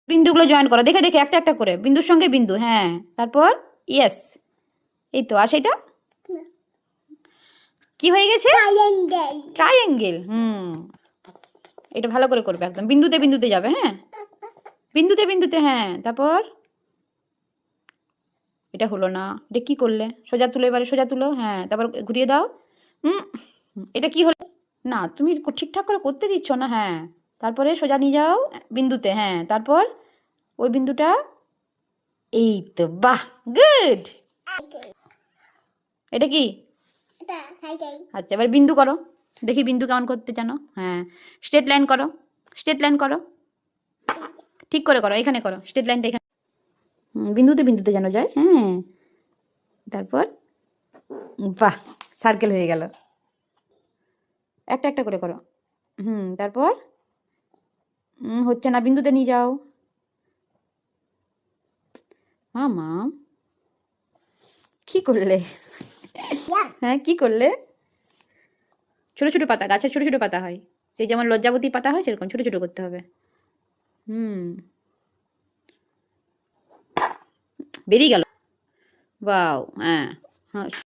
বিন্দুগুলো জয়েন করো, দেখে দেখে একটা একটা করে, বিন্দুর সঙ্গে বিন্দু। হ্যাঁ, তারপর ইয়েস, এই তো। আর সেটা কি হয়ে গেছে? ট্রায়াঙ্গেল। এটা ভালো করে করবে, একদম বিন্দুতে বিন্দুতে যাবে। হ্যাঁ, বিন্দুতে বিন্দুতে। হ্যাঁ, তারপর এটা হলো না, এটা কি করলে? সোজা তুলো, এবারে সোজা তুলো। হ্যাঁ, তারপর ঘুরিয়ে দাও। এটা কি হলো? না, তুমি ঠিকঠাক করে করতে দিচ্ছ না। হ্যাঁ, তারপরে সোজা নিয়ে যাও বিন্দুতে। হ্যাঁ, তারপর ওই বিন্দুটা, এই তো, বাহ, গুড। এটা কি? আচ্ছা, এবার বিন্দু করো, দেখি বিন্দু কেমন করতে জানো। হ্যাঁ, স্ট্রেট লাইন করো, স্ট্রেট লাইন করো, ঠিক করে করো, এখানে করো স্ট্রেট লাইনটা, এখানে। বিন্দুতে বিন্দুতে যেন যায়। হ্যাঁ, তারপর বাহ, সার্কেল হয়ে গেল। একটা একটা করে করো। তারপর হচ্ছে না, বিন্দুতে নিয়ে যাও। মামা, কি করলে? হ্যাঁ, কি করলে? ছোট ছোট পাতা, গাছের ছোট ছোট পাতা হয়, সেই যেমন লজ্জাবতী পাতা হয়, সেরকম ছোট ছোট করতে হবে। বেরিয়ে গেল। বাও, হ্যাঁ। হ্যাঁ।